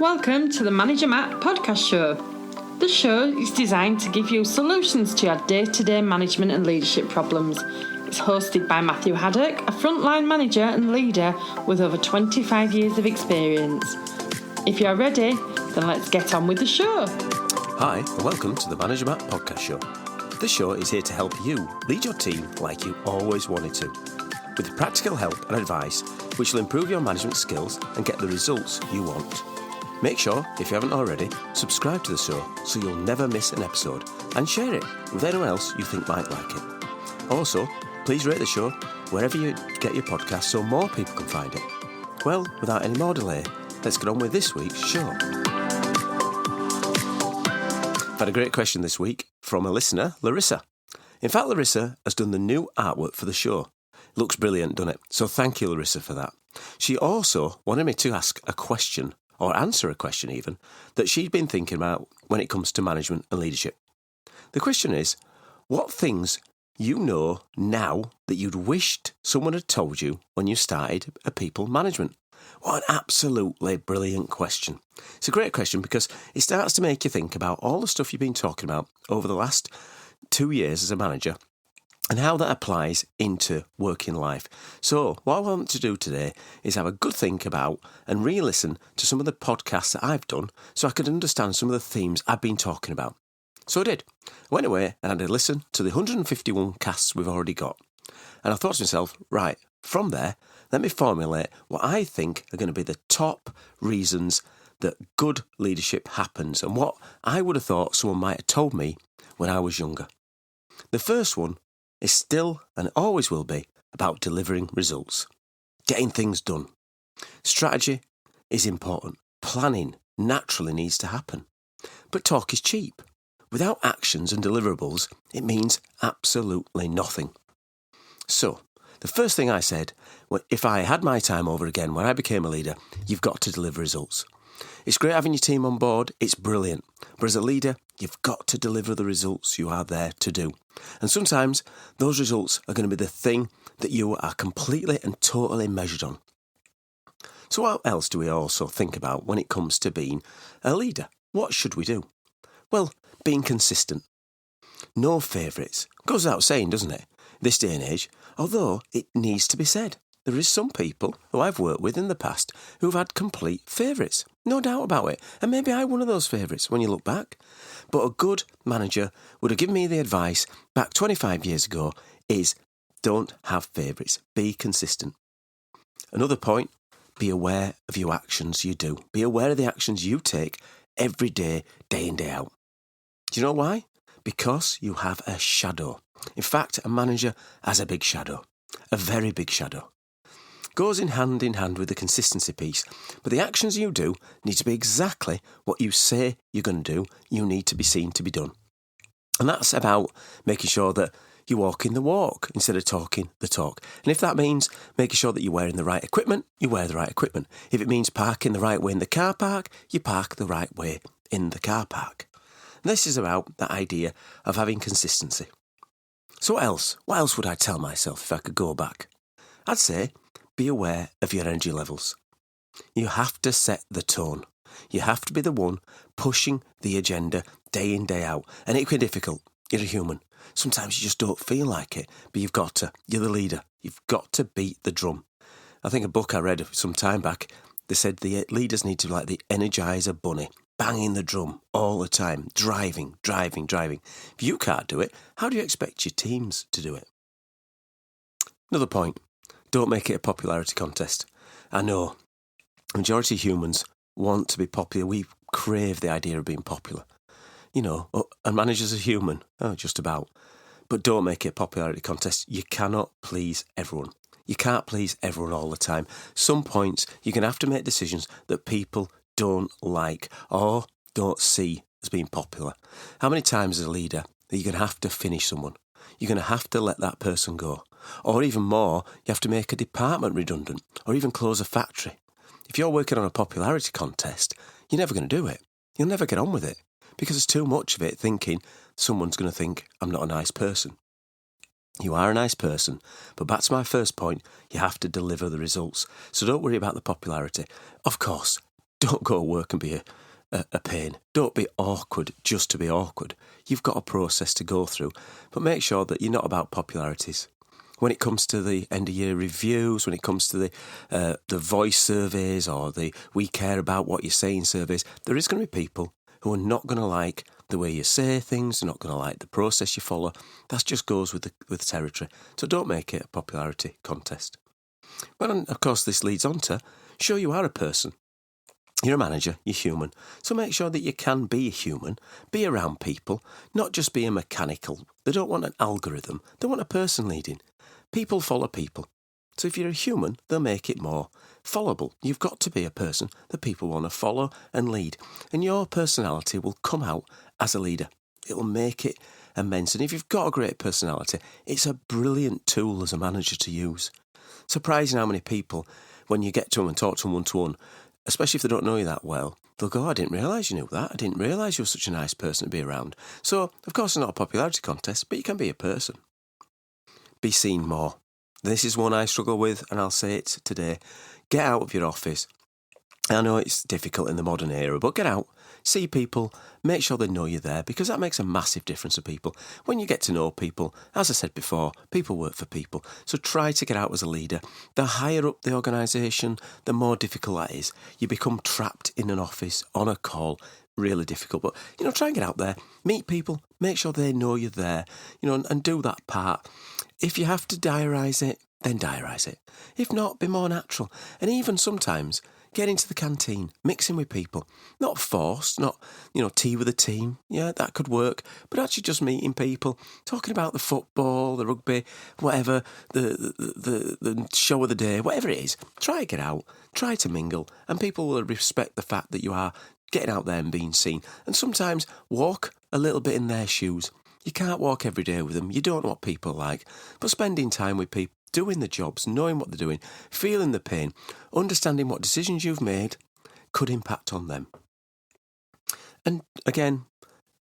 Welcome to the Manager Matt podcast show. The show is designed to give you solutions to your day-to-day management and leadership problems. It's hosted by Matthew Haddock, a frontline manager and leader with over 25 years of experience. If you're ready, then let's get on with the show. Hi, and welcome to the Manager Matt podcast show. This show is here to help you lead your team like you always wanted to, with practical help and advice which will improve your management skills and get the results you want. Make sure, if you haven't already, subscribe to the show so you'll never miss an episode and share it with anyone else you think might like it. Also, please rate the show wherever you get your podcast so more people can find it. Well, without any more delay, let's get on with this week's show. I've had a great question this week from a listener, Larissa. In fact, Larissa has done the new artwork for the show. It looks brilliant, doesn't it? So thank you, Larissa, for that. She also wanted me to ask a question, or answer a question even, that she'd been thinking about when it comes to management and leadership. The question is, what things you know now that you'd wished someone had told you when you started a people management? What an absolutely brilliant question. It's a great question because it starts to make you think about all the stuff you've been talking about over the last 2 years as a manager and how that applies into working life. So what I want to do today is have a good think about and re-listen to some of the podcasts that I've done so I could understand some of the themes I've been talking about. So I did. I went away and had a listen to the 151 casts we've already got. And I thought to myself, right, from there, let me formulate what I think are going to be the top reasons that good leadership happens and what I would have thought someone might have told me when I was younger. The first one is still and always will be about delivering results, getting things done. Strategy is important. Planning naturally needs to happen. But talk is cheap. Without actions and deliverables, it means absolutely nothing. So, the first thing I said, if I had my time over again when I became a leader, you've got to deliver results. It's great having your team on board, it's brilliant. But as a leader, you've got to deliver the results you are there to do. And sometimes those results are going to be the thing that you are completely and totally measured on. So what else do we also think about when it comes to being a leader? What should we do? Well, being consistent. No favourites. Goes without saying, doesn't it? This day and age, although it needs to be said. There is some people who I've worked with in the past who've had complete favourites. No doubt about it. And maybe I'm one of those favourites when you look back. But a good manager would have given me the advice back 25 years ago is don't have favourites. Be consistent. Another point, be aware of your actions you do. Be aware of the actions you take every day, day in, day out. Do you know why? Because you have a shadow. In fact, a manager has a big shadow. A very big shadow. Goes in hand with the consistency piece, but the actions you do need to be exactly what you say you're going to do. You need to be seen to be done. And that's about making sure that you're walking the walk instead of talking the talk. And if that means making sure that you're wearing the right equipment, you wear the right equipment. If it means parking the right way in the car park, you park the right way in the car park. And this is about that idea of having consistency. So what else? What else would I tell myself if I could go back? I'd say, be aware of your energy levels. You have to set the tone. You have to be the one pushing the agenda day in, day out. And it can be difficult. You're a human. Sometimes you just don't feel like it, but you've got to. You're the leader. You've got to beat the drum. I think a book I read some time back, they said the leaders need to be like the Energizer bunny, banging the drum all the time, driving. If you can't do it, how do you expect your teams to do it? Another point. Don't make it a popularity contest. I know, the majority of humans want to be popular. We crave the idea of being popular. You know, and managers are human. Oh, just about. But don't make it a popularity contest. You cannot please everyone. You can't please everyone all the time. Some points, you're going to have to make decisions that people don't like or don't see as being popular. How many times as a leader are you going to have to finish someone? You're going to have to let that person go. Or even more, you have to make a department redundant or even close a factory. If you're working on a popularity contest, you're never going to do it. You'll never get on with it because there's too much of it thinking someone's going to think I'm not a nice person. You are a nice person, but back to my first point, you have to deliver the results. So don't worry about the popularity. Of course, Don't go to work and be a pain. Don't be awkward just to be awkward. You've got a process to go through, but make sure that you're not about popularities. When it comes to the end of year reviews, when it comes to the voice surveys or the we care about what you're saying surveys, there is going to be people who are not going to like the way you say things, they're not going to like the process you follow. That just goes with the territory. So don't make it a popularity contest. But of course this leads on to show you are a person. You're a manager, you're human. So make sure that you can be a human, be around people, not just be a mechanical. They don't want an algorithm, they want a person leading. People follow people. So if you're a human, they'll make it more followable. You've got to be a person that people want to follow and lead. And your personality will come out as a leader. It will make it immense. And if you've got a great personality, it's a brilliant tool as a manager to use. Surprising how many people, when you get to them and talk to them one-to-one, especially if they don't know you that well, they'll go, I didn't realise you knew that. I didn't realise you were such a nice person to be around. So, of course, it's not a popularity contest, but you can be a person. Be seen more. This is one I struggle with, and I'll say it today. Get out of your office. I know it's difficult in the modern era, but get out, see people, make sure they know you're there, because that makes a massive difference to people. When you get to know people, as I said before, people work for people. So try to get out as a leader. The higher up the organisation, the more difficult that is. You become trapped in an office, on a call, really difficult. But, try and get out there, meet people, make sure they know you're there, and do that part. If you have to diarise it, then diarise it. If not, be more natural. And even sometimes, get into the canteen, mixing with people. Not forced, not, tea with a team. Yeah, that could work. But actually just meeting people, talking about the football, the rugby, whatever, the show of the day, whatever it is. Try to get out, try to mingle, and people will respect the fact that you are getting out there and being seen. And sometimes walk a little bit in their shoes. You can't walk every day with them. You don't know what people are like. But spending time with people, doing the jobs, knowing what they're doing, feeling the pain, understanding what decisions you've made could impact on them. And again,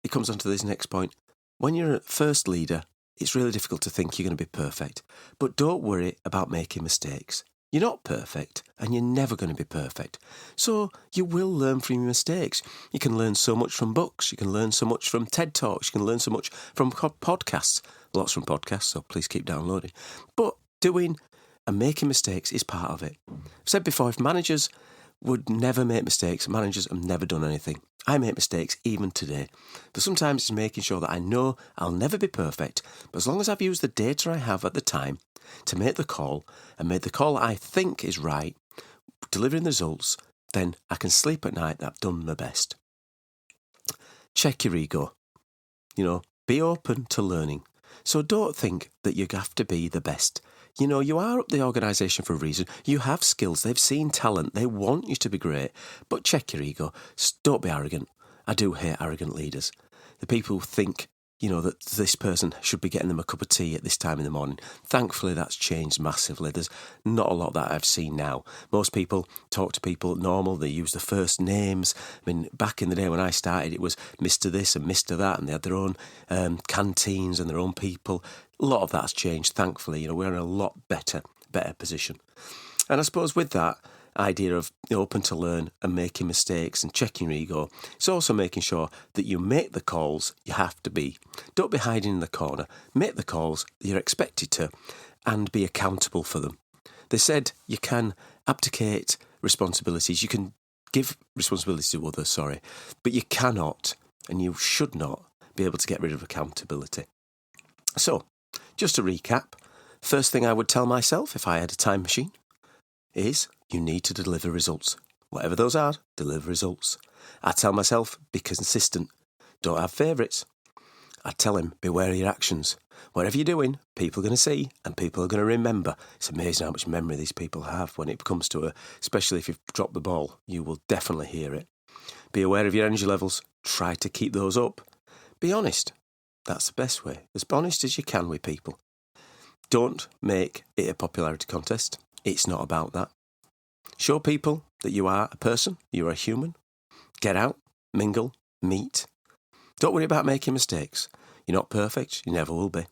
it comes on to this next point. When you're a first leader, it's really difficult to think you're going to be perfect. But don't worry about making mistakes. You're not perfect, and you're never going to be perfect. So you will learn from your mistakes. You can learn so much from books. You can learn so much from TED Talks. You can learn so much from podcasts. Lots from podcasts, so please keep downloading. But doing and making mistakes is part of it. I've said before, if managers would never make mistakes, managers have never done anything. I make mistakes even today. But sometimes it's making sure that I know I'll never be perfect, but as long as I've used the data I have at the time to make the call, and make the call I think is right, delivering the results, then I can sleep at night that I've done my best. Check your ego. Be open to learning. So don't think that you have to be the best. You are up the organisation for a reason. You have skills. They've seen talent. They want you to be great. But check your ego. Don't be arrogant. I do hate arrogant leaders. The people who think, that this person should be getting them a cup of tea at this time in the morning. Thankfully, that's changed massively. There's not a lot that I've seen now. Most people talk to people normal. They use the first names. I mean, back in the day when I started, it was Mr. This and Mr. That, and they had their own canteens and their own people. A lot of that's changed, thankfully. We're in a lot better position. And I suppose with that idea of open to learn and making mistakes and checking your ego, it's also making sure that you make the calls you have to be. Don't be hiding in the corner. Make the calls that you're expected to and be accountable for them. They said you can abdicate responsibilities. You can give responsibilities to others, but you cannot and you should not be able to get rid of accountability. So, just to recap, first thing I would tell myself if I had a time machine is you need to deliver results. Whatever those are, deliver results. I tell myself, be consistent. Don't have favourites. I tell him, beware of your actions. Whatever you're doing, people are going to see and people are going to remember. It's amazing how much memory these people have when it comes to especially if you've dropped the ball, you will definitely hear it. Be aware of your energy levels. Try to keep those up. Be honest. That's the best way. As honest as you can with people. Don't make it a popularity contest. It's not about that. Show people that you are a person, you're a human. Get out, mingle, meet. Don't worry about making mistakes. You're not perfect, you never will be.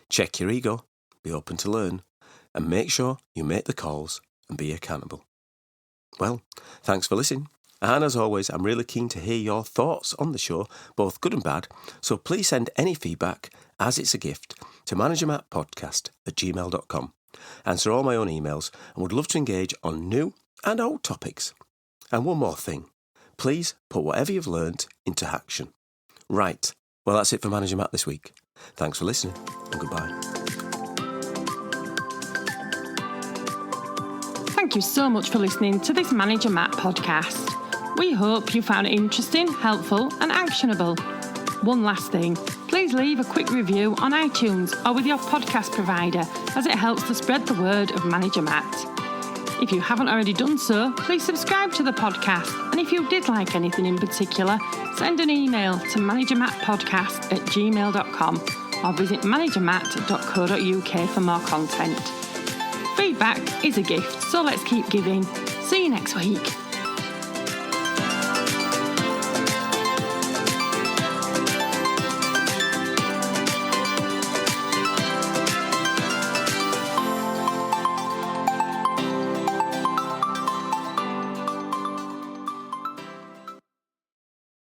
Check your ego, be open to learn, and make sure you make the calls and be accountable. Well, thanks for listening. And as always, I'm really keen to hear your thoughts on the show, both good and bad, so please send any feedback, as it's a gift, to managermattpodcast@gmail.com. Answer all my own emails and would love to engage on new and old topics. And one more thing, please put whatever you've learned into action. Right, well that's it for Manager Matt this week. Thanks for listening and goodbye. Thank you so much for listening to this Manager Matt podcast. We hope you found it interesting, helpful and actionable. One last thing, please leave a quick review on iTunes or with your podcast provider, as it helps to spread the word of Manager Matt. If you haven't already done so, please subscribe to the podcast, and if you did like anything in particular, send an email to managermattpodcast@gmail.com or visit managermatt.co.uk for more content. Feedback is a gift, so let's keep giving. See you next week.